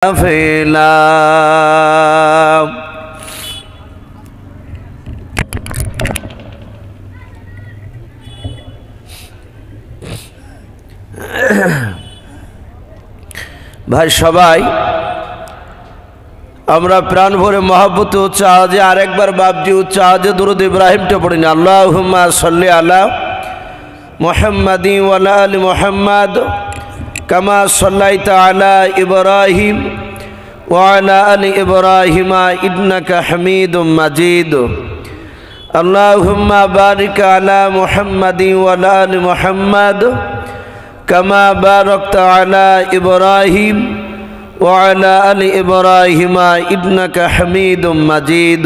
ফেলা ভাই সবাই আমরা প্রাণ ভরে মহব্বত উচ্চ আওয়াজে আরেকবার বাপজি উচ্চ আওয়াজে দুরূদ ইব্রাহিমটা পড়ি না। আল্লাহুম্মা সাল্লি আলা মুহাম্মাদিন ওয়া আলা আলি মুহাম্মাদ কামা সাল্লাইতা আলা ইব্রাহিম ওয়া আলা আলি ইব্রাহিম ইন্নাকা হামিদুম মাজিদ। আল্লাহুম্মা বারিক আলা মুহাম্মাদিন ওয়া আলা আলি মুহাম্মাদ কামা বারাকতা আলা ইব্রাহিম ওয়া আলা আলি ইব্রাহিম ইন্নাকা হামিদুম মাজিদ।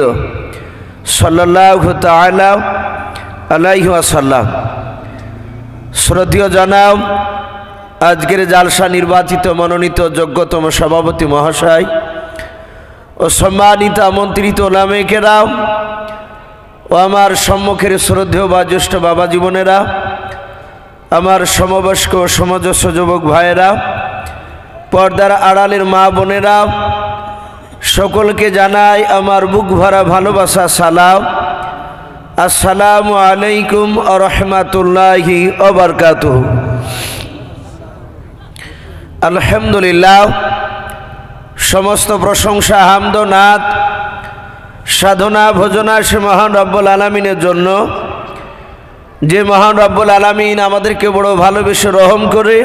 সাল্লাল্লাহু তাআলা আলাইহি ওয়াসাল্লাম। শ্রদ্ধেয় জনাব, আজকের জালসা নির্বাচিত মনোনীত যোগ্যতম সভাপতি মহাশয় ও সম্মানিত আমন্ত্রিত ওলামে কেরাম ও আমার সম্মুখের শ্রদ্ধেয় বা জ্যেষ্ঠ বাবা জীবনেরা, আমার সমবয়স্ক সমজস্ব যুবক ভাইয়েরা, পর্দার আড়ালের মা বোনেরা, সকলকে জানাই আমার বুক ভরা ভালোবাসা সালাম। আসসালামু আলাইকুম ওয়া রাহমাতুল্লাহি ওয়া বারাকাতুহু। আলহামদুলিল্লাহ, সমস্ত প্রশংসা হামদ নাত সাধনা ভোজনা সে মহান রব্বুল আলামিনের জন্য, যে মহান রব্বুল আলামিন আমাদেরকে বড় ভালোবেসে রহম করে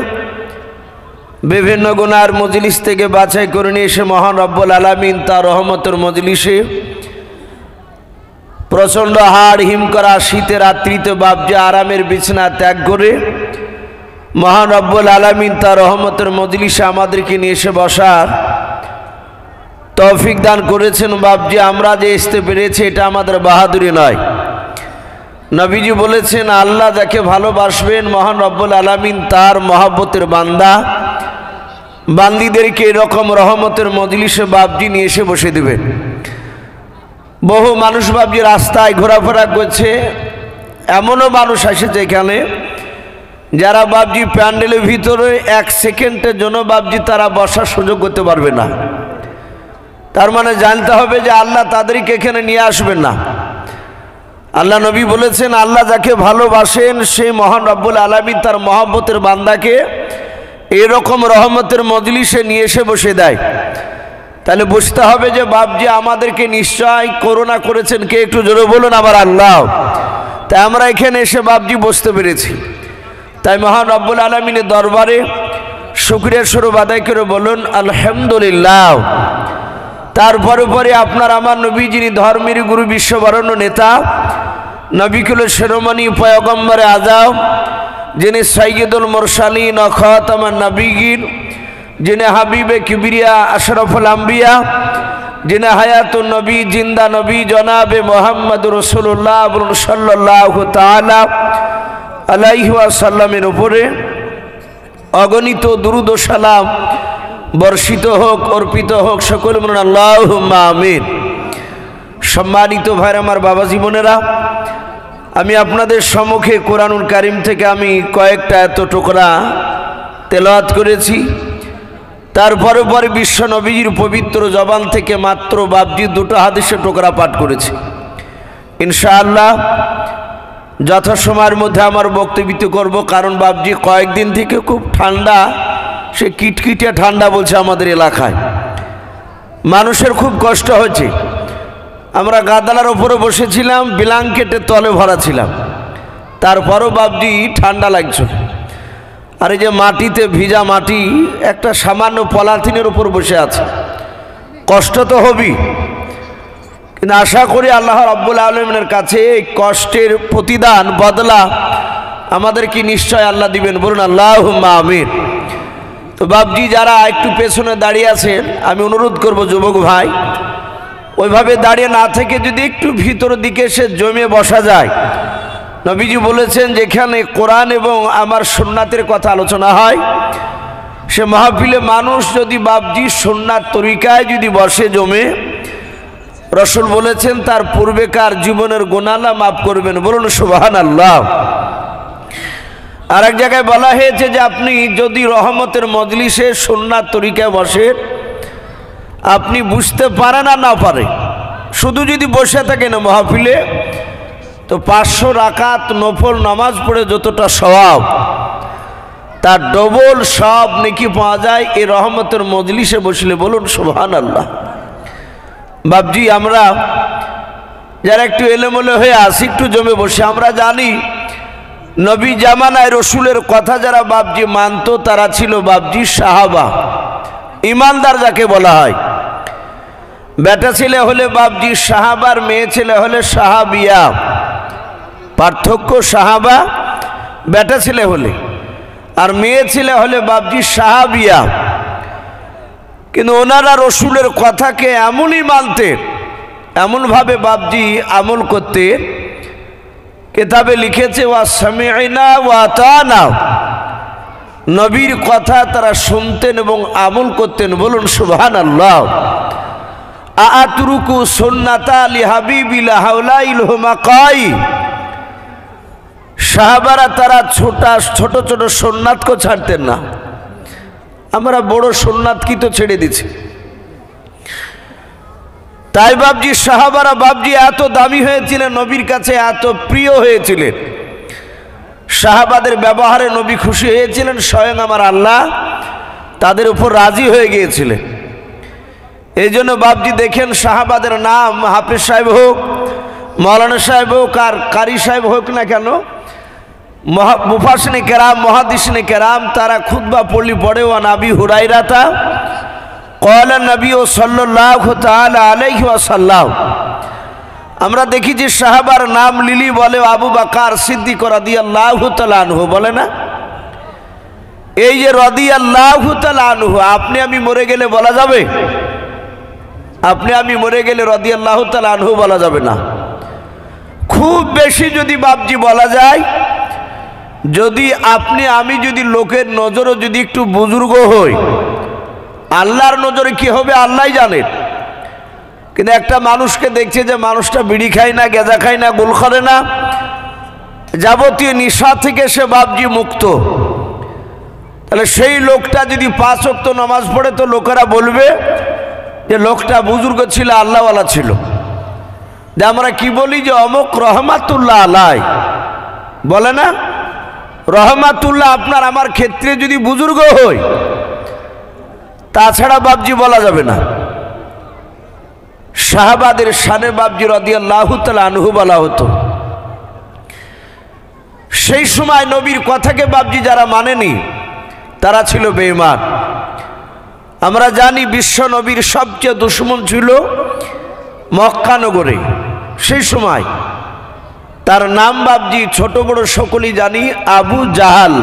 বিভিন্ন গুনার মজলিস থেকে বাছাই করে নিয়ে এসে মহান রব্বুল আলামিন তার রহমতের মজলিসে প্রচণ্ড হাড় হিম করা শীতের রাত্রিতে বাপজি আরামের বিছানা ত্যাগ করে মহান রব্বুল আলামিন তার রহমতের মজলিসে আমাদেরকে নিয়ে এসে বসার তৌফিক দান করেছেন। বাপজি আমরা যে আসতে পেরেছি এটা আমাদের বাহাদুরি নয়। নবীজি বলেছেন, আল্লাহ যাকে ভালোবাসবেন মহান রব্বুল আলামিন তার মহব্বতের বান্দা বান্দিদেরকে এরকম রহমতের মজলিসে বাপজি নিয়ে এসে বসে দেবেন। বহু মানুষ বাপজি রাস্তায় ঘোরাফেরা করছে, এমনও মানুষ আসেছে এখানে যারা বাপজি প্যান্ডেলের ভিতরে এক সেকেন্ডের জন্য বাপজি তারা বসার সুযোগ করতে পারবে না। তার মানে জানতে হবে যে আল্লাহ তাদেরকে এখানে নিয়ে আসবেন না। আল্লাহ নবী বলেছেন, আল্লাহ যাকে ভালোবাসেন সেই মহান রব্বুল আলামিন তার মহব্বতের বান্দাকে এরকম রহমতের মজলিসে নিয়ে এসে বসে দেয়। তাহলে বুঝতে হবে যে বাপজি আমাদেরকে নিশ্চয় করুণা করেছেন। কে একটু জোরে বলুন আমার আল্লাহ। তাই আমরা এখানে এসে বাপজি বসতে পেরেছি। তাই মহান রব্বুল আলামিনের দরবারে শুকরিয়া স্বরূপ আদায় করে বলুন আলহামদুলিল্লাহ। তারপরে পরে আপনার আমার নবী, যিনি ধর্মের গুরু, বিশ্ববরণ্য নেতা, নবিকুল শিরোমণি পয়গম্বরে আজম, যিনি সাইয়্যিদুল মুরসালিন ও খাতামান নবিয়্যিন, যিনি হাবিবে কিবরিয়া আশরাফুল আম্বিয়া, যিনি হায়াতুন নবী, জিন্দা নবী জনাবে মুহাম্মদুর রাসূলুল্লাহ সাল্লাল্লাহু তাআলা আলাইহি ওয়াসাল্লামের উপরে অগণিত দুরূদ ও সালাম বর্ষিত হোক, অর্পিত হোক। সকল বলুন আল্লাহুম্মা আমিন। সম্মানিত ভাইরা, আমার বাবা জীবনেরা, আমি আপনাদের সম্মুখে কোরআনুল কারীম থেকে আমি কয়েকটা এত টুকরা তেলাওয়াত করেছি। তারপরে পরে বিশ্ব নবীজির পবিত্র জবান থেকে মাত্র বাপজি দুটো হাদিসের টুকরা পাঠ করেছি। ইনশাআল্লাহ যথাসময়ের মধ্যে আমার বক্তব্য করব, কারণ বাপজি কয়েকদিন থেকে খুব ঠান্ডা, সে কিটকিটে ঠান্ডা বলছে আমাদের এলাকায়, মানুষের খুব কষ্ট হচ্ছে। আমরা গাদালার ওপরে বসেছিলাম, ব্ল্যাঙ্কেটের তলে ভরা ছিলাম, তারপরও বাপজি ঠান্ডা লাগছে। আর এই যে মাটিতে ভিজা মাটি, একটা সামান্য পলিথিনের উপর বসে আছে, কষ্ট তো হবেই, কিন্তু আশা করি আল্লাহ রাব্বুল আলামিনের কাছে এই কষ্টের প্রতিদান বদলা আমাদেরকে নিশ্চয় আল্লাহ দিবেন। বলুন আল্লাহুম্মা আমিন। তো বাপজি যারা একটু পেছনে দাঁড়িয়ে আছেন, আমি অনুরোধ করব যুবক ভাই, ওইভাবে দাঁড়িয়ে না থেকে যদি একটু ভিতরের দিকে এসে জমে বসা যায়। নবীজি বলেছেন, যেখানে কোরআন এবং আমার সুন্নাতের কথা আলোচনা হয় সে মাহফিলে মানুষ যদি বাপজি সুন্নাত তরিকায় যদি বসে জমে, রসুল বলেছেন তার পূর্বেকার জীবনের গুনাহ মাফ করবেন। বলুন সুবহানাল্লাহ। আর এক জায়গায় বলা হয়েছে যে আপনি যদি রহমতের মজলিসে সুন্নাত তরিকায় বসেন আপনি বুঝতে পারেন আর না পারে, শুধু যদি বসে থাকেন মাহফিলে, তো 500 রাকাত নফল নামাজ পড়ে যতটা সওয়াব, তার ডবল সব নেকি পাওয়া যায় এই রহমতের মজলিসে বসলে। বলুন সুবহানাল্লাহ। বাপজি, আমরা যারা একটু এলোমেলো হয়ে আসি, একটু জমে বসে, আমরা জানি নবী জামানায় রসুলের কথা যারা বাপজি মানত তারা ছিল বাপজি সাহাবা, ইমানদার যাকে বলা হয়। বেটা ছেলে হলে বাপজি সাহাবার, মেয়ে ছেলে হলে সাহাবিয়া। পার্থক্য সাহাবা বেটা ছেলে হলে, আর মেয়ে ছেলে হলে বাপজি সাহাবিয়া। কিন্তু ওনারা রসুলের কথাকে এমনই মানতেন, এমনভাবে বাপজি আমল করতে, কিতাবে লিখেছে ওয়া সামি'না ওয়া আতানা, নবীর কথা তারা শুনতেন এবং আমল করতেন। বলুন সুবহানাল্লাহ। আতরুকু সুন্নাতা লিহাবিবি লাহাউলাইল হুমাকাই, সাহাবারা তারা ছোট ছোট সুন্নাতকে ছাড়তেন না। আমরা বড় সুন্নাত কি তো ছেড়ে দিছি। তাই বাপজি সাহাবারা বাপজি এত দামি হয়েছিলেন, নবীর কাছে এত প্রিয় হয়েছিলেন, সাহাবাদের ব্যবহারে নবী খুশি হয়েছিলেন, স্বয়ং আমার আল্লাহ তাদের উপর রাজি হয়ে গিয়েছিলেন। এই জন্য বাপজি দেখেন সাহাবাদের নাম হাফেজ সাহেব হোক, মৌলানা সাহেব হোক, আর কারি সাহেব হোক না কেন, মুফাসসিরিনে কেরাম, মুহাদ্দিসিনে কেরাম, তারা খুতবা পড়ে ওয়া নবী হুরায়রাতা ক্বালা নবী সাল্লাল্লাহু তাআলা আলাইহি ওয়াসাল্লাম। আমরা দেখি যে সাহাবার নাম লিলি বলে আবু বকর সিদ্দিক রাদিয়াল্লাহু তাআলা আনহু, বলে না? এই যে রাদিয়াল্লাহু তাআলা আনহু, আপনি আমি মরে গেলে বলা যাবে? আপনি আমি মরে গেলে রাদিয়াল্লাহু তাআলা আনহু বলা যাবে না। খুব বেশি যদি বাপজি বলা যায়, যদি আপনি আমি যদি লোকের নজরও যদি একটু বুজুর্গ হই, আল্লাহর নজরে কি হবে আল্লাহই জানেন। কিন্তু একটা মানুষকে দেখছে যে মানুষটা বিড়ি খায় না, গেঁজা খায় না, গোল করে না, যাবতীয় নেশা থেকে সে বাপজি মুক্ত, তাহলে সেই লোকটা যদি 5 ওয়াক্ত নামাজ পড়ে, তো লোকেরা বলবে যে লোকটা বুজুর্গ ছিল, আল্লাহওয়ালা ছিল। যে আমরা কি বলি যে অমুক রহমাতুল্লাহ আলাই, বলে না? রহমাতুল্লাহ আপনার আমার ক্ষেত্রে যদি বুজুর্গ হয়, তাছাড়া বাপজি বলা যাবে না। সাহাবাদের শানে বাপজি রাদিয়াল্লাহু তাআলা আনহু বলা হতো। সেই সময় নবীর কথাকে বাপজি যারা মানেনি তারা ছিল বেঈমান। আমরা জানি বিশ্ব নবীর সবচেয়ে দুশমন ছিল মক্কা নগরে। সেই সময় তার নাম বাপজি ছোট বড় সকলেই জানি, আবু জাহাল।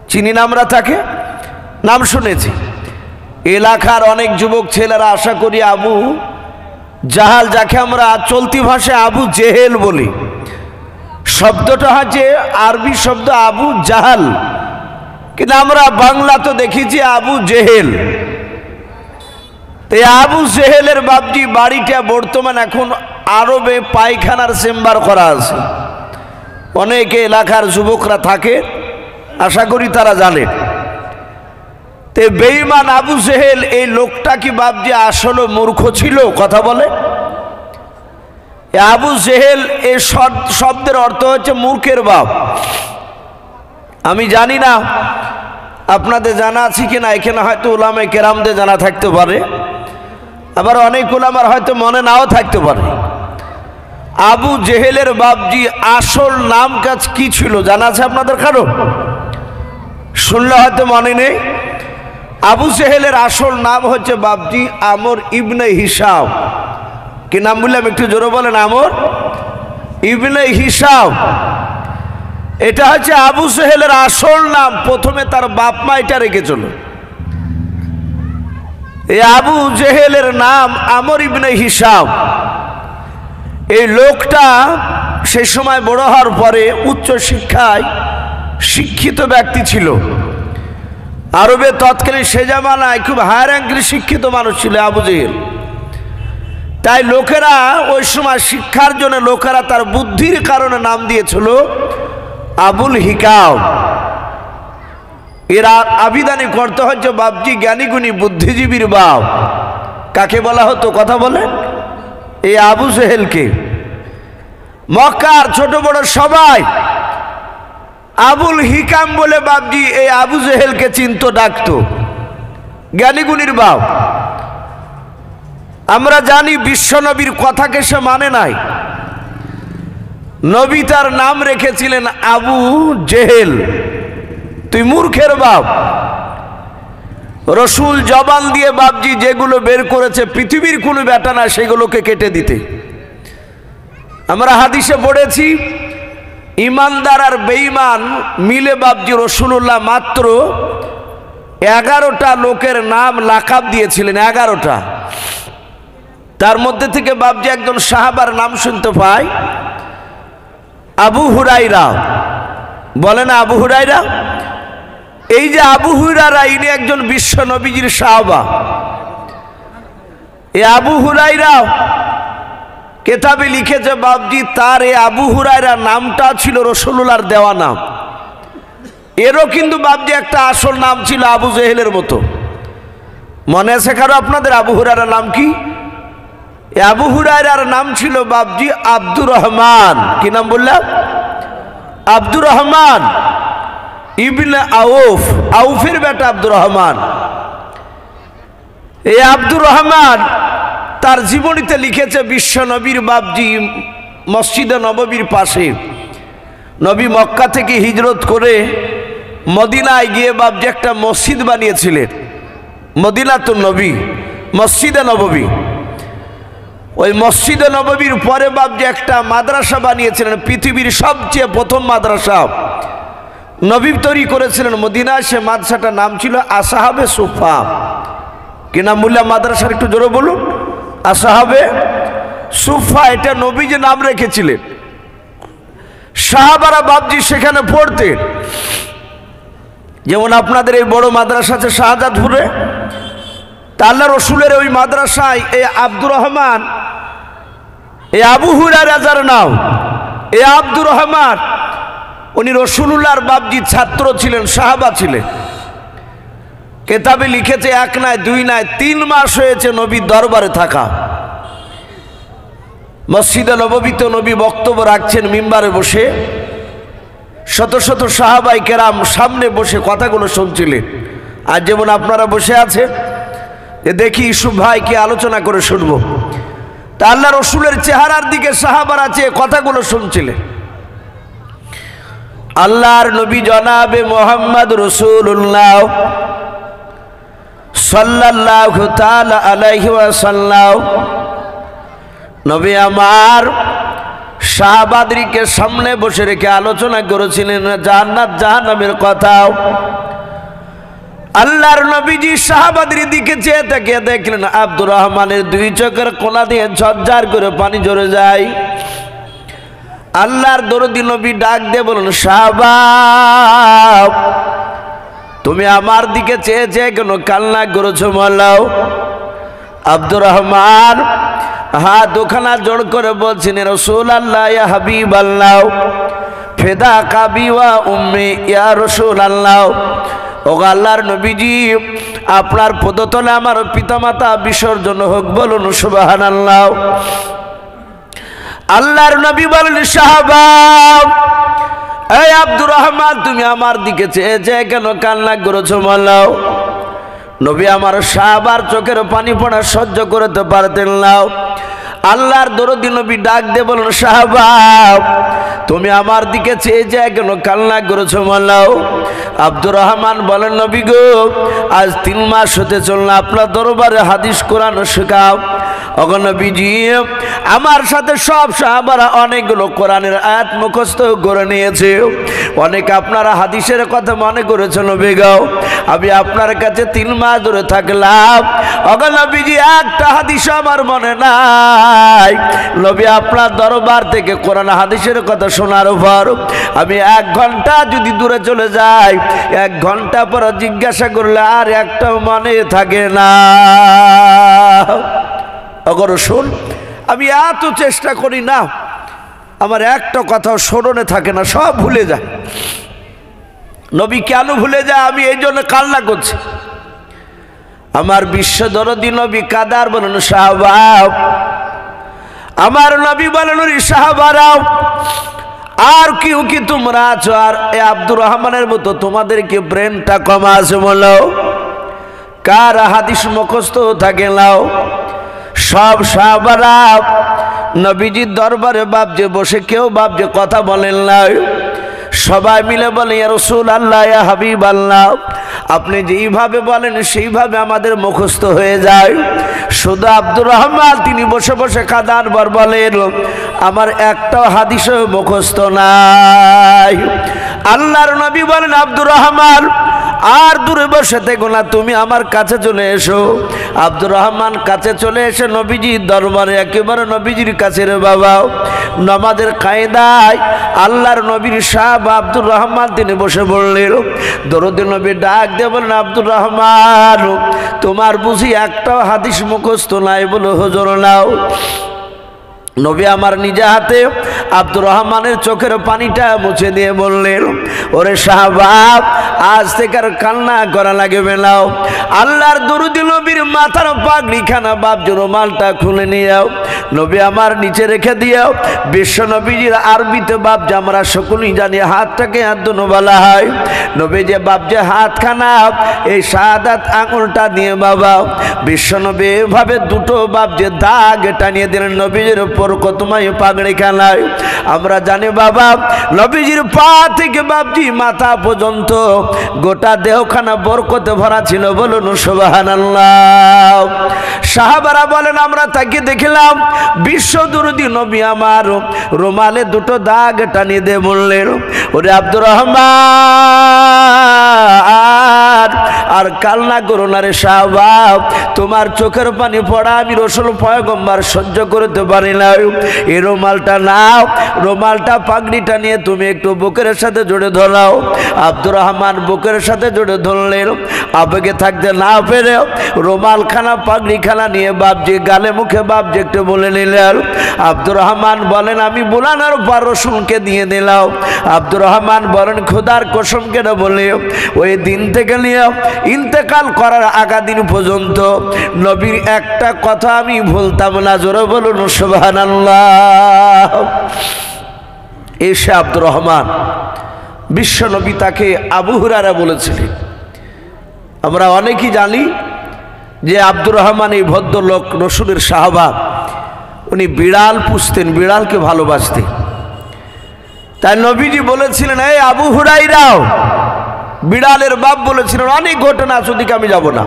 চিনি না আমরা তাকে, নাম শুনেছি। এলাকার অনেক যুবক ছেলেরা আশা করি আবু জাহাল, যাকে আমরা চলতি ভাষায় আবু জেহেল বলি, শব্দটা হচ্ছে আরবি শব্দ আবু জাহাল, কিন্তু আমরা বাংলা তো দেখেছি আবু জেহেল। এই আবু জেহেলের বাপজি বাড়িটা বর্তমান এখন আরবে পায়খানার চেম্বার করা আছে। অনেকে এলাকার যুবকরা থাকে, আশা করি তারা জানে। তে বেঈমান আবু জেহেল এই লোকটা কি বাপজি আসলে মূর্খ ছিল? কথা বলে। আবু জেহেল এই শব্দের অর্থ হচ্ছে মূর্খের বাপ। আমি জানি না আপনাদের জানা আছে কিনা, এখানে হয়তো উলামায়ে কেরামদের জানা থাকতে পারে, আবার অনেক উলামার হয়তো মনে নাও থাকতে পারে। আবু জেহেলের বাপজি আসল নাম কাজ কি ছিল জানা আছে আপনাদের কারো? শুনলে হয়তো মনে নেই। আবু জেহেলের আসল নাম হচ্ছে বাপজি আমর ইবনে হিসাম। কি নাম বললাম একটু জোরে বলেন? আমর ইবনে হিসাম। এটা হচ্ছে আবু জেহেলের আসল নাম। প্রথমে তার বাপ মা এটা রেখেছিল। এই আবু জেহেলের নাম আমর ইবনে হিসাম। এই লোকটা সেই সময় বড় হওয়ার পরে উচ্চ শিক্ষায় শিক্ষিত ব্যক্তি ছিল। আরবে তৎকালীন সে জামানায় খুব হায়ার র্যাঙ্কের শিক্ষিত মানুষ ছিল আবু জেহেল। তাই লোকেরা ওই সময় শিক্ষার জন্য লোকেরা তার বুদ্ধির কারণে নাম দিয়েছিল আবুল হিকাম। এর আবিদানি করতে হচ্ছে বাপজি জ্ঞানীগুণী বুদ্ধিজীবীর বাপ। কাকে বলা হতো কথা বলেন? এই আবু জেহেলকে। মক্কার ছোট বড় সবাই আবুল হিকাম বলে বাপজি এই আবু জেহেলকে চিনত, ডাকত জ্ঞানীগুণীর বাপ। আমরা জানি বিশ্বনবীর কথাকে সে মানে নাই। নবী তার নাম রেখেছিলেন আবু জেহেল, তুই মূর্খের বাপ। রসুল জবান দিয়ে বাপজি যেগুলো বের করেছে পৃথিবীর কোনো ব্যাটা না সেগুলোকে কেটে দিতে। আমরা হাদিসে পড়েছি ইমানদার আর বেঈমান মিলে বাপজি রসুল্লাহ মাত্র 11টা লোকের নাম লাকাব দিয়েছিলেন, 11টা। তার মধ্যে থেকে বাপজি একজন সাহাবার নাম শুনতে পায়, আবু হুরাইরা। বলে না আবু হুরাইরা? এই যে আবু হুরাইরা, ইনি একজন বিশ্ব নবীজির সাহাবা। এই আবু হুরাইরা কেতাবে লিখেছে বাপজি তার এই আবু হুরাইরা নামটা ছিল রসুলুল্লাহর দেওয়া নাম। এরও কিন্তু বাপজি একটা আসল নাম ছিল আবু জেহেলের মতো। মনে আছে কারো আপনাদের আবু হুরাইরার নাম কি? আবু হুরাইরার নাম ছিল বাপজি আব্দুর রহমান। কি নাম বললাম? আব্দুর রহমান ইবনে আউফ, আউফের বেটা আব্দুর রহমান। এই আব্দুর রহমান তার জীবনীতে লিখেছে বিশ্ব নবীর বাপজি মসজিদে নববীর পাশে নবী মক্কা থেকে হিজরত করে মদিনায় গিয়ে বাপজি একটা মসজিদ বানিয়েছিলেন, মদিনাতুন নবী, মসজিদে নববী। ওই মসজিদে নববীর পরে বাপজি একটা মাদ্রাসা বানিয়েছিলেন, পৃথিবীর সবচেয়ে প্রথম মাদ্রাসা নবী তৈরি করেছিলেন মদিনায়। সে মাদ্রাসাটার নাম ছিল আসহাবে সুফা। কি নাম বললাম মাদ্রাসার? একটু জোরে বলুন। আসহাবে সুফা, এটা নবী যে নাম রেখেছিলেন। সাহাবারা বাপজি সেখানে পড়তেন। যেমন আপনাদের এই বড় মাদ্রাসা আছে শাহজাদপুরে, তা আল্লাহ রসুলের ওই মাদ্রাসায় এই আব্দুর রহমান, এই আবু হুরায়রা যার নাম, এই আব্দুর রহমান, উনি রসুলুল্লাহর বাপজি ছাত্র ছিলেন, সাহাবা ছিলেন। কেতাবে লিখেছে 1 নয় 2 নয় 3 মাস হয়েছে নবীর দরবারে থাকা। মসজিদে নববীতে নবী বক্তব্য রাখছেন মিম্বারে বসে, শত শত সাহাবাই কেরাম সামনে বসে কথাগুলো শুনছিলেন। আর যেমন আপনারা বসে আছেন, দেখি ইসুফ ভাইকে আলোচনা করে শুনবো। তা আল্লাহ রসুলের চেহারার দিকে সাহাবারা চেয়ে কথাগুলো শুনছিলেন। আল্লাহর নবী জনাবে মোহাম্মদ রাসূলুল্লাহ সাল্লাল্লাহু তাআলা আলাইহি ওয়াসাল্লাম নবী আমার সাহাবাদেরকে সামনে বসে রেখে আলোচনা করেছিলেন জান্নাত জাহান্নামের কথা। আল্লাহর নবীজি সাহাবাদের দিকে চেয়ে তাকিয়ে দেখলেন আব্দুর রহমানের 2 চোখের কোনা দিয়ে ঝরঝর করে পানি ঝরে যায়। আল্লাহর দরদি নবী ডাক দিয়ে বলেন, সাহাবা তুমি আমার দিকে চেয়ে চেয়ে কেন কান্না করেছো মাওলাও? আব্দুর রহমান হাত দুখানা জোড় করে বলছেন, রাসূলুল্লাহ ইয়া হাবিবাল্লাহ ফিদা কাবি ওয়া উম্মি ইয়া রাসূলুল্লাহ। ও আল্লাহর নবীজি আপনার পদতলে আমার পিতামাতা বিসর্জন হোক, বলুন সুবহানাল্লাহ। আল্লাহর নবী বলেন, সাহাবা এই আব্দুর রহমান তুমি আমার দিকে চেয়ে চেয়ে কেন কান্না করেছো মাওলাও? নবী আমার সাহাবার চোখের পানি পড়া সহ্য করতে পারতেন না। আল্লাহর দরদি নবী ডাক দিয়ে বলেন, সাহাবা তুমি আমার দিকে চেয়ে চেয়ে কেন কান্না করেছো মাওলাও? আব্দুর রহমান বলেন, নবী গো আজ 3 মাস হতে চলল আপনার দরবারে হাদিস কোরআন শেখাও। ওগো নবীজি আমার সাথে সব সাহাবারা অনেকগুলো কোরআনের আয়াত মুখস্থ করে নিয়েছে, অনেক আপনারা হাদিসের কথা মনে করেছেন নবী গো। আমি আপনার কাছে 3 মাস ধরে থাকলাম, ওগো নবীজি একটা হাদিস আমার মনে নাই। নবী আপনার দরবার থেকে কোরআন হাদিসের কথা শোনার পর আমি 1 ঘন্টা যদি দূরে চলে যাই, 1 ঘন্টা পর জিজ্ঞাসা করলে আর একটাও মনে থাকে না। অগর শোন, আমি এত চেষ্টা করি না, আমার একটা কথাও স্মরণে থাকে না, সব ভুলে যায়। নবী কেন ভুলে যায় আমি এই জন্য কান্না করছি। আমার বিশ্ব দরদি নবী কাদার বলেন সাহাবা, আমার নবী বলেন সাহাবারাও, আর কেউ কি তোমরা আছো আর এ আব্দুর রহমানের মতো তোমাদেরকে ব্রেনটা কমা আছে বলো? কার হাদিস মুখস্থ থাকে নাও? সব সাহাবারা নবীজির দরবারে বাপজে বসে কেউ বাপজে কথা বলেন না, সবাই মিলে বলে ইয়া রাসূলুল্লাহ, ইয়া হাবিবাল্লাহ, আপনি যেইভাবে বলেন সেইভাবে আমাদের মুখস্থ হয়ে যায়। শুধু আব্দুর রহমান তিনি বসে বসে কাঁদার পর বলেন আমার একটাও হাদিসও মুখস্থ নাই। আল্লাহর নবী বলেন আব্দুর রহমান আর দূরে বসে থেকো না, তুমি আমার কাছে চলে এসো। আব্দুর রহমান কাছে চলে এসে নবীজির দরবারে একেবারে নবীজির কাছে, রে বাবা নামাজের কায়দায় আল্লাহর নবীর সাহেব আব্দুর রহমান তিনি বসে বললেন, দরুদ নবী ডাক দিয়ে বলেন আব্দুর রহমান তোমার বুঝি একটাও হাদিস মুখস্থ নাই? বলো হুজুর নাও। নবী আমার নিজে হাতে আব্দুর রহমানের চোখের পানিটা মুছে দিয়ে বললেন, ওরে সাহাবাব আজ থেকে আর কান্না করা লাগবে না, আল্লাহর দরুদ নবীর মাথার পাগড়িখানা বাপ রুমালটা খুলে নিও, নবী আমার নিচে রেখে দিও। বিশ্ব নবীজির আরবিতে বাপ যে আমরা সকলেই জানি হাতটাকে হাত বলা হয়, নবী যে বাপ যে হাতখানা এই শাহাদাত আঙুলটা নিয়ে বাবা বিশ্ব নবী এভাবে দুটো বাপ যে দাগ টানিয়ে দিলেন নবীজির বরকতময় পাগড়িখানায়। আমরা জানি বাবা নবীজির পা থেকে বাপজি মাথা পর্যন্ত গোটা দেহখানা বরকতে ভরা ছিল, বলুন সুবহানাল্লাহ। সাহাবারা বলেন আমরা তাকে দেখলাম বিশ্ব দরদি নবী আমার রুমালে দুটো দাগ টানিয়ে দিয়ে বললেন, ওরে আব্দুর রহমান আর কান্না করো না রে সাহাব, তোমার চোখের পানি পড়া আমি রাসূল পয়গম্বর সহ্য করতে পারি না। এই রুমালটা নাও, রুমালটা পাগড়িটা নিয়ে তুমি একটু বুকের সাথে জড়ে ধরাও। আব্দুর রহমান বুকের সাথে জড়ে ধরলেন, আবেগে থাকতে না পেরে রুমালখানা পাগড়িখানা নিয়ে বাপজি গালে মুখে বাপজি একটু বলে নিলেন। আব্দুর রহমান বলেন আমি বুলানোর পর রসুলকে দিয়ে দিলাম। আব্দুর রহমান বলেন খোদার কসম কেটে বলে ওই দিন থেকে নিয়ে ইন্তেকাল করার আগা দিন পর্যন্ত নবীর একটা কথা আমি ভুলতাম না, জোরে বলুন সুবহানাল্লাহ। এসে আব্দুর রহমান বিশ্ব নবী তাকে আবু হুরায়রা বলেছিলেন। আমরা অনেকেই জানি যে আব্দুর রহমান এই ভদ্রলোক রসুলের সাহাবা, উনি বিড়াল পুষতেন, বিড়ালকে ভালোবাসতেন। তাই নবীজি বলেছিলেন এই আবু হুরায়রাও, বিড়ালের বাপ বলেছিলেন, অনেক ঘটনা আছে ওদিকে আমি যাব না।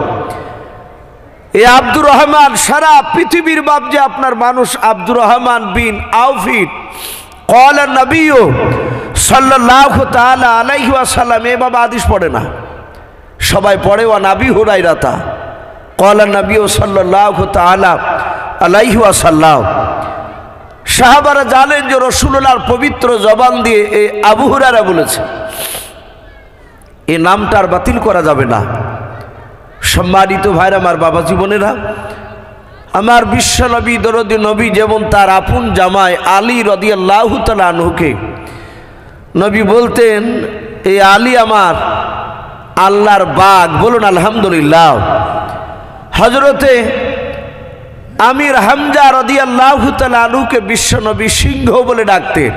এই আব্দুর রহমান সারা পৃথিবীর বাপ যে আপনার মানুষ আব্দুর রহমান বিন আউফিট ক্বালা নবী সাল্লাল্লাহু তাআলা আলাইহি ওয়াসাল্লাম, এ বাবা হাদিস পড়ে না, সবাই পড়ে ওয়া নবী হুরায়রাতা ক্বালা নবী সাল্লাল্লাহু তাআলা আলাইহি ওয়াসাল্লাম। সাহাবারা জানেন যে রাসূলুল্লাহর পবিত্র জবান দিয়ে এই আবু হুরায়রা বলেছে, এই নামটা আর বাতিল করা যাবে না। সম্মানিত ভাইরা আমার বাবা জীবনেরা, আমার বিশ্ব নবী দরদি নবী যেমন তার আপন জামাই আলী রাদিয়াল্লাহু তাআলা আনহুকে নবী বলতেন এই আলী আমার আল্লাহর বাগ, বলুন আলহামদুলিল্লাহ। হযরতে আমির হামজা রাদিয়াল্লাহু তাআলা আনহুকে বিশ্ব নবী সিংহ বলে ডাকতেন,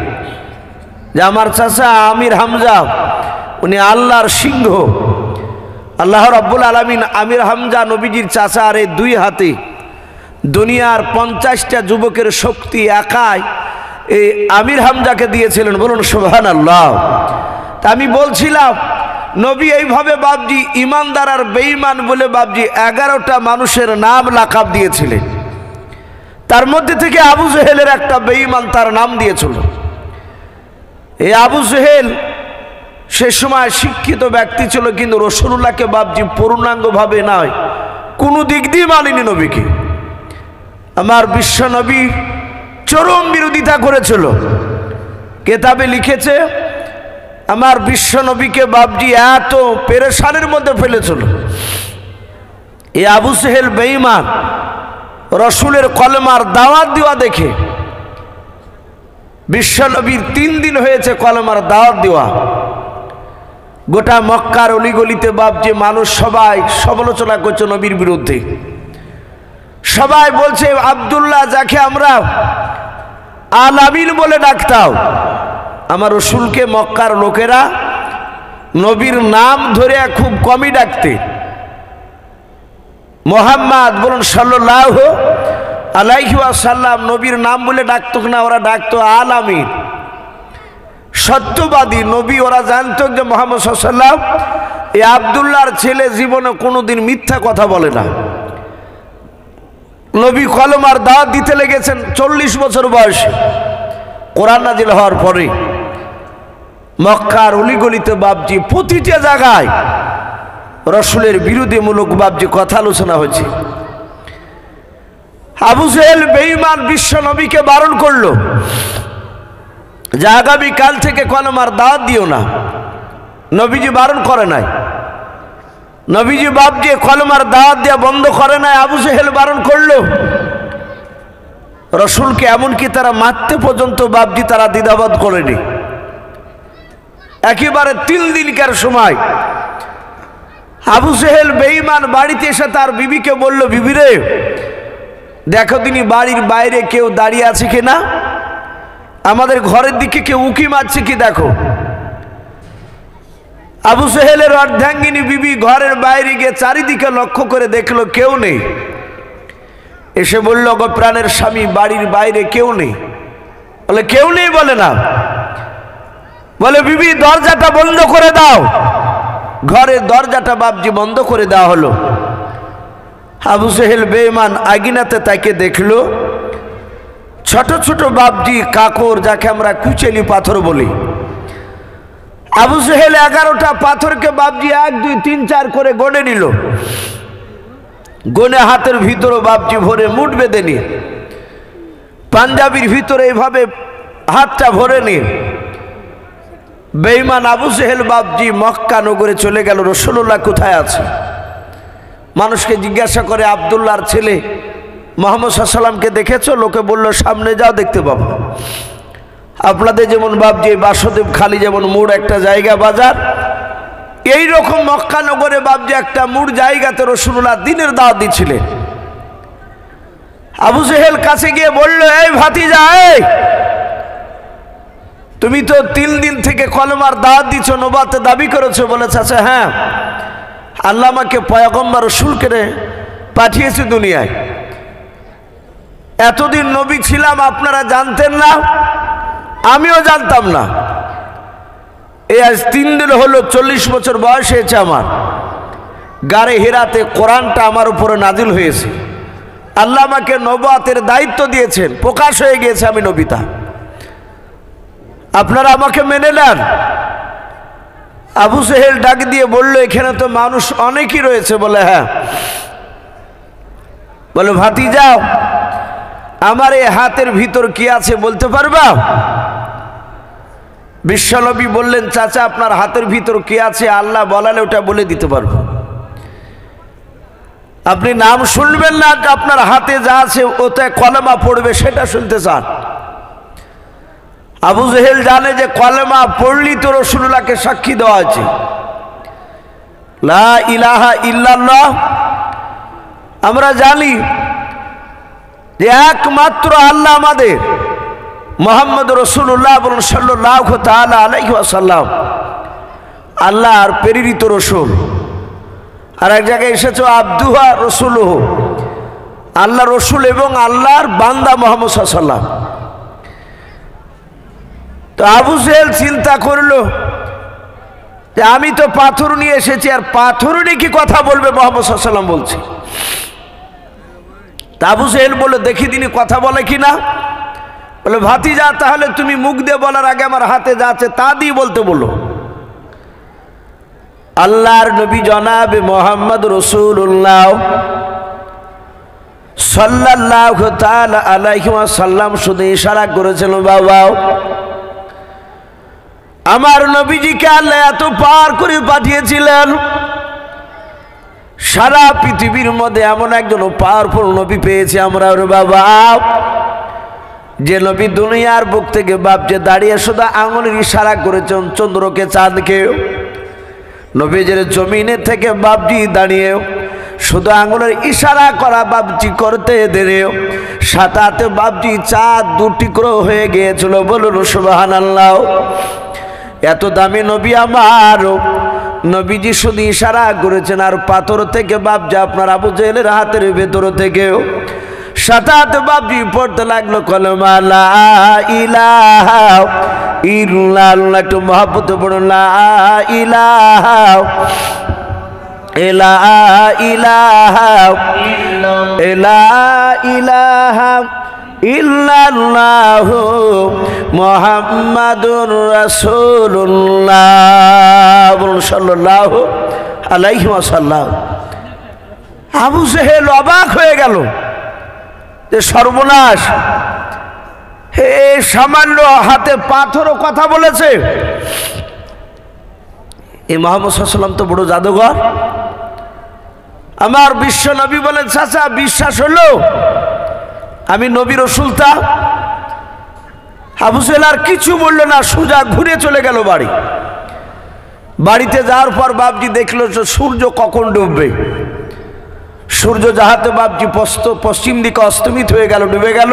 যে আমার চাচা আমির হামজা উনি আল্লাহর সিংহ। আল্লাহ রাব্বুল আলামিন আমির হামজা নবীজির চাচা আর এই দুই হাতে দুনিয়ার 50টা যুবকের শক্তি একাই এই আমির হামজাকে দিয়েছিলেন, বলুন সুবহানাল্লাহ। তা আমি বলছিলাম নবী এইভাবে বাপজি ইমানদার আর বেঈমান বলে বাপজি 11টা মানুষের নাম লাকাব দিয়েছিলেন। তার মধ্যে থেকে আবু জেহেলের একটা বেঈমান তার নাম দিয়েছিল। এই আবু জেহেল সে সময় শিক্ষিত ব্যক্তি ছিল, কিন্তু রাসূলুল্লাহকে বাপজি পূর্ণাঙ্গভাবে নয় কোনো দিক দিয়ে মানেনি নবীকে। আমার বিশ্ব নবী চরম বিরোধিতা করেছিল, কেতাবে লিখেছে আমার বিশ্ব নবীকে বাপজি এত পেরেশানের মধ্যে ফেলেছিল। এই আবু জেহেল বেঈমান রসুলের কলেমার দাওয়াত দেওয়া দেখে বিশ্ব নবীর 3 দিন হয়েছে কলেমার দাওয়াত দেওয়া, গোটা মক্কার অলিগলিতে বাপজি মানুষ সবাই সমালোচনা করছে নবীর বিরুদ্ধে। সবাই বলছে আব্দুল্লাহ যাকে আমরা আল আমিন বলে ডাকতাম, আমার রসুলকে মক্কার লোকেরা নবীর নাম ধরে খুব কমই ডাকতে। মোহাম্মদ বলুন সাল্লাল্লাহু আলাইহি ওয়াসাল্লাম নবীর নাম বলে ডাকতো না, ওরা ডাকতো আল আমিন, সত্যবাদী নবী। ওরা জানতো যে মুহাম্মদ সাল্লাল্লাহু আলাইহি ওয়াসাল্লাম এই আব্দুল্লাহর ছেলে জীবনে কোনোদিন মিথ্যা কথা বলে না। নবী কলমার দাওয়াত দিতে লেগেছেন 40 বছর বয়সে, কোরআন নাজিল হওয়ার পরে। মক্কার অলিগলিতে বাপজি প্রতিটা জায়গায় রসুলের বিরোধীমূলক বাপজি কথা আলোচনা হয়েছে। আবু জেহেল বেঈমান বিশ্ব নবীকে বারণ করলো যে আগামী কাল থেকে কলমার দাওয়াত দিও না। নবীজি বারণ করে নাই, নবীজি বাপজি কলমার দাওয়াত দেওয়া বন্ধ করে নাই, আবু জেহেল বারণ করলো। রসুলকে এমনকি তারা মারতে পর্যন্ত বাপজি তারা দ্বিধাবোধ করেনি। একেবারে 3 দিনকার সময় আবু জেহেল বেঈমান বাড়িতে এসে তার বিবিকে বলল, বিবি রে দেখো তিনি বাড়ির বাইরে কেউ দাঁড়িয়ে আছে কিনা, আমাদের ঘরের দিকে কেউ উকি মারছে কি দেখো। আবু জেহেলের অর্ধাঙ্গিনী বিবি ঘরের বাইরে গিয়ে চারিদিকে লক্ষ্য করে দেখলো কেউ নেই। এসে বলল, গো প্রাণের স্বামী বাড়ির বাইরে কেউ নেই। বলে কেউ নেই বলে না, বলে বিবি দরজাটা বন্ধ করে দাও। ঘরের দরজাটা বাপজি বন্ধ করে দেওয়া হলো। আবু জেহেল বেঈমান আগুনাতে তাকে দেখলো ছোট ছোট বাপজি কাকর, যাকে আমরা কুচেলি পাথর বলি। আবু জেহেল 11টা পাথরকে বাপজি 1 2 3 4 করে গনে নিল। গনে হাতের ভিতরে বাপজি ভরে মুঠ বেঁধে নিয়ে পাঞ্জাবির ভিতরে এইভাবে হাতটা ভরে নিয়ে বেঈমান আবু জেহেল বাপজি মক্কা নগরে চলে গেল। রাসূলুল্লাহ কোথায় আছে? মানুষকে জিজ্ঞাসা করে, আব্দুল্লাহর ছেলে মুহাম্মদ সাল্লাল্লাহু আলাইহি ওয়াসাল্লামকে দেখেছো? লোকে বলল সামনে যাও দেখতে পাবো। আপনাদের যেমন বাপজি বাসুদেব খালি যেমন মোড় একটা জায়গা বাজার, এই রকম মক্কা নগরে বাপজি একটা মোড় জায়গাতে রাসূলুল্লাহ দ্বীনের দাওয়াত দিচ্ছিলেন। আবু জেহেল কাছে গিয়ে বলল, এই ভাতিজা, এই তুমি তো 3 দিন থেকে কলমার দাওয়াত দিচ্ছ, নবুয়তে দাবি করেছো। বলেছে আচ্ছা হ্যাঁ, আল্লাহ আমাকে পয়গম্বর রাসূলকে পাঠিয়েছে দুনিয়ায়। এতদিন নবী ছিলাম আপনারা জানতেন না, আমিও জানতাম না। এই আজ 3 দিন হলো 40 বছর বয়স হয়েছে আমার। গারে হিরাতে কোরআনটা আমার উপরে নাজিল হয়েছে। আল্লাহ আমাকে নবুয়তের দায়িত্ব দিয়েছেন, প্রকাশ হয়ে গিয়েছে আমি নবিতা। আপনারা আমাকে মেনে নেন। আবু জেহেল ডাক দিয়ে বলল, এখানে তো মানুষ অনেকই রয়েছে। বলে হ্যাঁ। বলে ভাতিজা, আমার এই হাতের ভিতর কি আছে বলতে পারবা? বিশ্বনবী বললেন, চাচা আপনার হাতের ভিতর কি আছে আল্লাহ বলালে ওটা বলে দিতে পারবো। আপনি নাম শুনবেন না, আপনার হাতে যা আছে ওতে কলেমা পড়বে সেটা শুনতে চান। আবু জেহেল জানে যে কলেমা পড়লি তো রাসূলুল্লাহকে সাক্ষী দেওয়া আছে, লা ইলাহা ইল্লাল্লাহ। আমরা জানি যে একমাত্র আল্লাহ আমাদের, মুহাম্মদ রাসূলুল্লাহ বলুন সাল্লাল্লাহু তাআলা আলাইহি ওয়াসাল্লাম আল্লাহর প্রেরিত রাসূল। আর এক জায়গায় এসেছে আব্দুহা রাসূলুহু, আল্লাহ রসুল এবং আল্লাহর বান্দা মুহাম্মদ সাল্লাল্লাহু আলাইহি ওয়াসাল্লাম। তো আবু জেহেল চিন্তা করলো যে আমি তো পাথর নিয়ে এসেছি, আর পাথর নিয়ে কি কথা বলবে মুহাম্মদ সাল্লাল্লাহু আলাইহি ওয়াসাল্লাম বলছে। তা আবু জেহেল বলে, দেখি তিনি কথা বলে কিনা। বলে ভাতিজা, তাহলে তুমি মুখ দিয়ে বলার আগে আমার হাতে যা আছে তা দিয়ে বলতে বলো। আল্লাহর নবী জনাবে মুহাম্মদ রাসূলুল্লাহ সাল্লাল্লাহু তাআলা আলাইহি ওয়াসাল্লাম শুধু ইশারা করেছিল, বাবা আমার নবীজিকে আল্লাহ এত পার করে পাঠিয়েছিলেন, সারা পৃথিবীর মধ্যে এমন একজন পাওয়ারফুল নবী পেয়েছি আমরা। ওরে বাবা, যে নবী দুনিয়ার বুক থেকে বাপ যে দাঁড়িয়ে শুধু আঙুলের ইশারা করেছেন চন্দ্রকে চাঁদকে, নবীজির জমিনে থেকে বাপজি দাঁড়িয়ে শুধু আঙুলের ইশারা করা বাপজি করতে দেরেও সাথে সাথে বাপজি চাঁদ দু টুকরো হয়ে গিয়েছিল। বলুন সুবহানাল্লাহ। এত দামি নবী আমার, নবীজি শুধু ইশারা করেছেন আর পাথর থেকে বাপজি আপনার আবু জেহেলের হাতের ভেতর থেকেও সাথে সাথে বাপজি পড়তে লাগলো কলেমা লা ইলাহা ইল্লাল্লাহ। একটু মহব্বতে পড়ুন লা ইলাহা ইলাহা ইল্লাল্লাহু মুহাম্মাদুর রাসূলুল্লাহ। বলুন সাল্লাল্লাহু আলাইহি ওয়াসাল্লাম। আবু জেহেল অবাক হয়ে গেল যে সর্বনাশ, হে সামান্য হাতে পাথরও কথা বলেছে। এই মুহাম্মদ সাল্লাল্লাহু আলাইহি ওয়াসাল্লাম তো বড় জাদুঘর। আমার বিশ্ব নবী বলেন চাচা বিশ্বাস হলো আমি নবী রাসূলটা? আবু জেহেল আর কিছু বললো না, সোজা ঘুরে চলে গেল বাড়ি। বাড়িতে যাওয়ার পর বাপজি দেখলো যে সূর্য কখন ডুববে। সূর্য যাহাতে বাপজি পশ্চিম দিকে অস্তমিত হয়ে গেল, ডুবে গেল।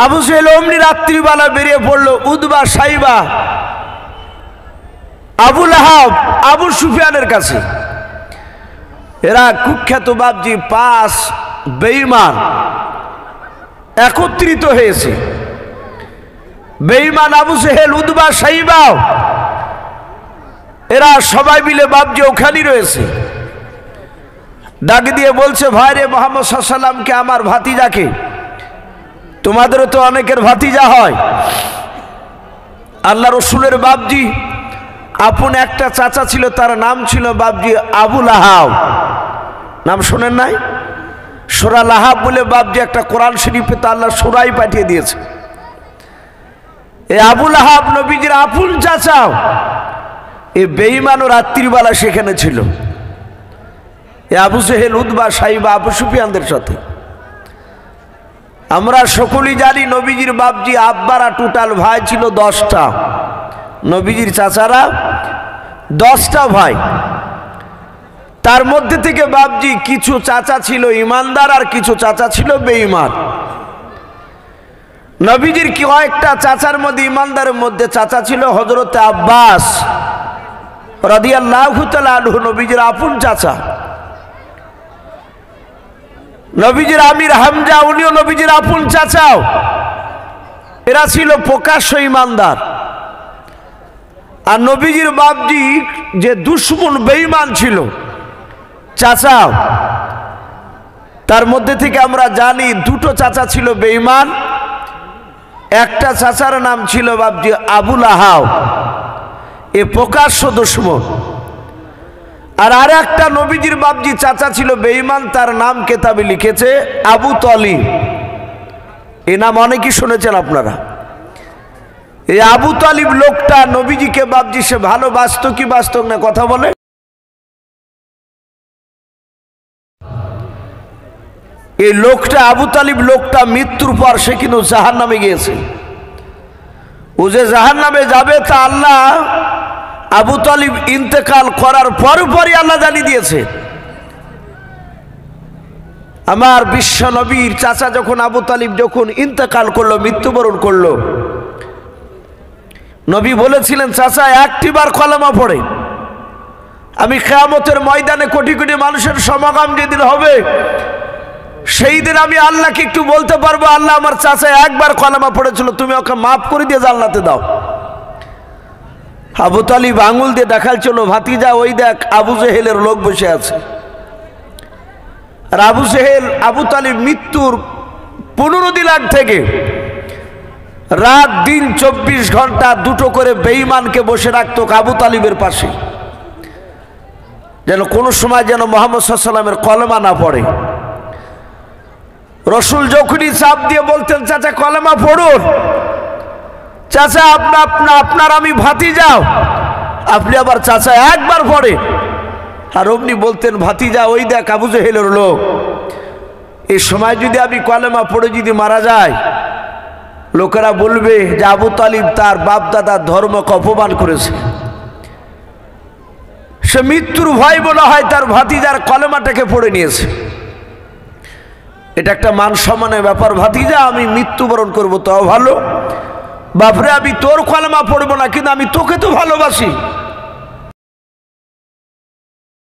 আবু জেহেল অমনি রাত্রিবেলা বেরিয়ে পড়লো উদবা সাইবা আবু লাহাব আবু সুফিয়ানের কাছে। এরা কুখ্যাত বাপজি 5 বেঈমান একত্রিত হয়েছে। বেঈমান আবু জেহেল উদবা সাইবা এরা সবাই মিলে বাপজি ওখানেই রয়েছে। ডাক দিয়ে বলছে ভাই রে মুহাম্মদ সাল্লাল্লাহু আলাইহি ওয়াসাল্লামকে আমার ভাতিজাকে, তোমাদেরও তো অনেকের ভাতিজা হয়। আল্লাহ রসুলের বাপজি আপন একটা চাচা ছিল, তার নাম ছিল বাপজি আবু লাহাব। নাম শোনেন নাই? সূরা লাহাব বলে বাপজি একটা কোরআন শরীফে তো আল্লাহ সূরাই পাঠিয়ে দিয়েছে। এই আবু লাহাব নবীজির আপন চাচা। এই বেঈমানও রাত্রিবেলা সেখানে ছিল। এই আবু জেহেল উদবা সাইবা আবু সুফিয়ানদের সাথে। আমরা সকলেই জানি নবীজির বাপজি আব্বারা টোটাল ভাই ছিল 10টা। নবীজির চাচারা 10টা ভাই। তার মধ্যে থেকে বাপজি কিছু চাচা ছিল ইমানদার আর কিছু চাচা ছিল বেঈমান। নবীজির কয়েকটা চাচার মধ্যে ইমানদারের মধ্যে চাচা ছিল হযরত আব্বাস রাদিয়াল্লাহু তাআলা আনহু, নবীজির আপন চাচা। নবীজির আমির হামজা উনিও নবীজির আপন চাচাও। এরা ছিল প্রকাশ্য ইমানদার। আর নবীজির বাপজি যে দুশমন বেঈমান ছিল চাচা, তার মধ্যে থেকে আমরা জানি 2টো চাচা ছিল বেঈমান। একটা চাচার নাম ছিল বাপজি আবু লাহাব, এ প্রকাশ্য দুশমন। আর আরেকটা নবীজির বাপজি চাচা ছিল বেঈমান, তার নাম কেতাবে লিখেছে আবু তালিব। এই নাম অনেকেই শুনেছেন আপনারা। এই আবু তালিব লোকটা নবীজিকে বাপজি সে ভালোবাসতো কি বাসত না কথা বলে? এই লোকটা আবু তালিব লোকটা মৃত্যুর পর সে কিন্তু জাহান্নামে গিয়েছে। ও যে জাহান্নামে যাবে তা আল্লাহ আবু তালিব ইন্তেকাল করার পরই আল্লাহ জানিয়ে দিয়েছে। আমার বিশ্ব নবীর চাচা যখন আবু তালিব যখন ইন্তেকাল করলো, মৃত্যুবরণ করলো, নবী বলেছিলেন চাচা একটিবার কলেমা পড়ে আমি কিয়ামতের ময়দানে কোটি কোটি মানুষের সমাগম যেদিন হবে সেই দিন আমি আল্লাহকে একটু বলতে পারবো আল্লাহ আমার চাচা একবার কলেমা পড়েছিল, তুমি ওকে মাফ করে দিয়ে জান্নাতে দাও। আবু তালিব আঙুল দিয়ে দেখাচ্ছিল ভাতিজা ওই দেখ আবু জেহেলের লোক বসে আছে। আর আবু জেহেল আবু তালিব মৃত্যুর 15 দিন আগ থেকে রাত দিন 24 ঘন্টা 2টো করে বেঈমানকে বসে রাখতো আবু তালিবের পাশে, যেন কোনো সময় যেন মুহাম্মদ সাল্লাল্লাহু আলাইহি ওয়াসাল্লামের কলেমা না পড়ে। রসুল যখনই চাপ দিয়ে বলতেন চাচা কলেমা পড়ুন, চাচা আপনার আমি ভাতিজা, আপনি আবার চাচা একবার পড়ে। আর অমনি বলতেন ভাতিজা ওই দেখ আবু জেহেলের লোক। এই সময় যদি আমি কলেমা পড়ে যদি মারা যায়, লোকেরা বলবে যে আবু তালিব তার বাপ দাদার ধর্মকে অপমান করেছে। সে মৃত্যুর ভয় মনে হয় তার ভাতিজার কলেমাটাকে পড়ে নিয়েছে। এটা একটা মান সম্মানের ব্যাপার। ভাতিজা, আমি মৃত্যুবরণ করবো তাও ভালো, বাপরে আমি তোর কলেমা পড়বো না, কিন্তু আমি তোকে তো ভালোবাসি।